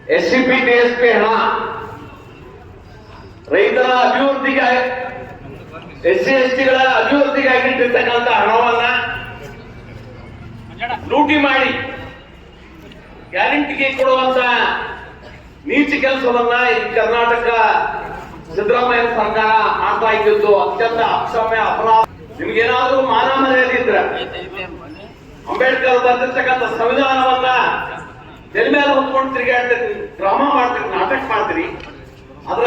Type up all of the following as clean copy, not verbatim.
SCP DSP ಹಣ ರೈತರ ಅಭಿವೃದ್ಧಿಗೆ SC STಗಳ ಅಭಿವೃದ್ಧಿಗಾಗಿ ಇಟ್ಟಿರ್ತಕ್ಕಂಥ ಹಣವನ್ನ ಲೂಟಿ ಮಾಡಿ ಗ್ಯಾರಂಟಿಗೆ ಕೊಡುವಂತ ನೀಚ ಕೆಲಸವನ್ನ ಈ ಕರ್ನಾಟಕ ಸಿದ್ದರಾಮಯ್ಯ ಸರ್ಕಾರ ಮಾಡ್ತಾ ಇದ್ದು ಅತ್ಯಂತ ಅಕ್ಷಮ್ಯ ಅಪರಾಧ. ನಿಮ್ಗೇನಾದ್ರೂ ಮಾನ ಮರ್ಯಾದೆ ಇದ್ರೆ ಅಂಬೇಡ್ಕರ್ ಬರೆದಿರ್ತಕ್ಕಂಥ ಸಂವಿಧಾನವನ್ನ ತಲೆ ಮೇಲೆ ಹೊತ್ಕೊಂಡು ತಿರುಗಾಡ್ತೀರಿ, ಡ್ರಾಮಾ ಮಾಡ್ತೀರಿ, ನಾಟಕ ಮಾಡ್ತೀರಿ. ಅದ್ರ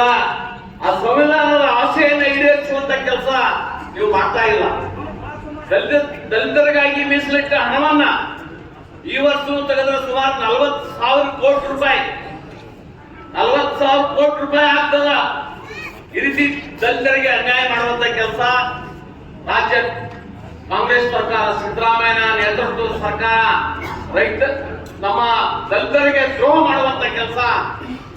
ಆ ಸಂವಿಧಾನದ ಆಶೆಯನ್ನ ಈಡೇರಿಸುವಂತ ಕೆಲಸ ನೀವು ಮಾಡ್ತಾ ಇಲ್ಲ. ದಲಿತರಿಗಾಗಿ ಮೀಸಲಿಟ್ಟ ಹಣವನ್ನ ಈ ವರ್ಷ ತೆಗೆದ್ರೆ ಸುಮಾರು 40,000 ಕೋಟಿ ರೂಪಾಯಿ 40,000 ಕೋಟಿ ರೂಪಾಯಿ ಆಗ್ತದ. ಈ ರೀತಿ ದಲಿತರಿಗೆ ಅನ್ಯಾಯ ಮಾಡುವಂತ ಕೆಲಸ ರಾಜ್ಯ ಕಾಂಗ್ರೆಸ್ ಸರ್ಕಾರ, ಸಿದ್ದರಾಮಯ್ಯ ನೇತೃತ್ವದ ಸರ್ಕಾರ ನಮ್ಮ ದಲಿತರಿಗೆ ದ್ರೋಹ ಮಾಡುವಂತ ಕೆಲಸ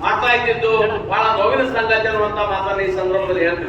ಮಾಡ್ತಾ ಇದ್ದಿದ್ದು ಬಹಳ ನೋವಿನ ಸಂಗತಿ ಅನ್ನುವಂತ ಮಾತನ್ನು ಈ ಸಂದರ್ಭದಲ್ಲಿ ಹೇಳ್ತೀವಿ.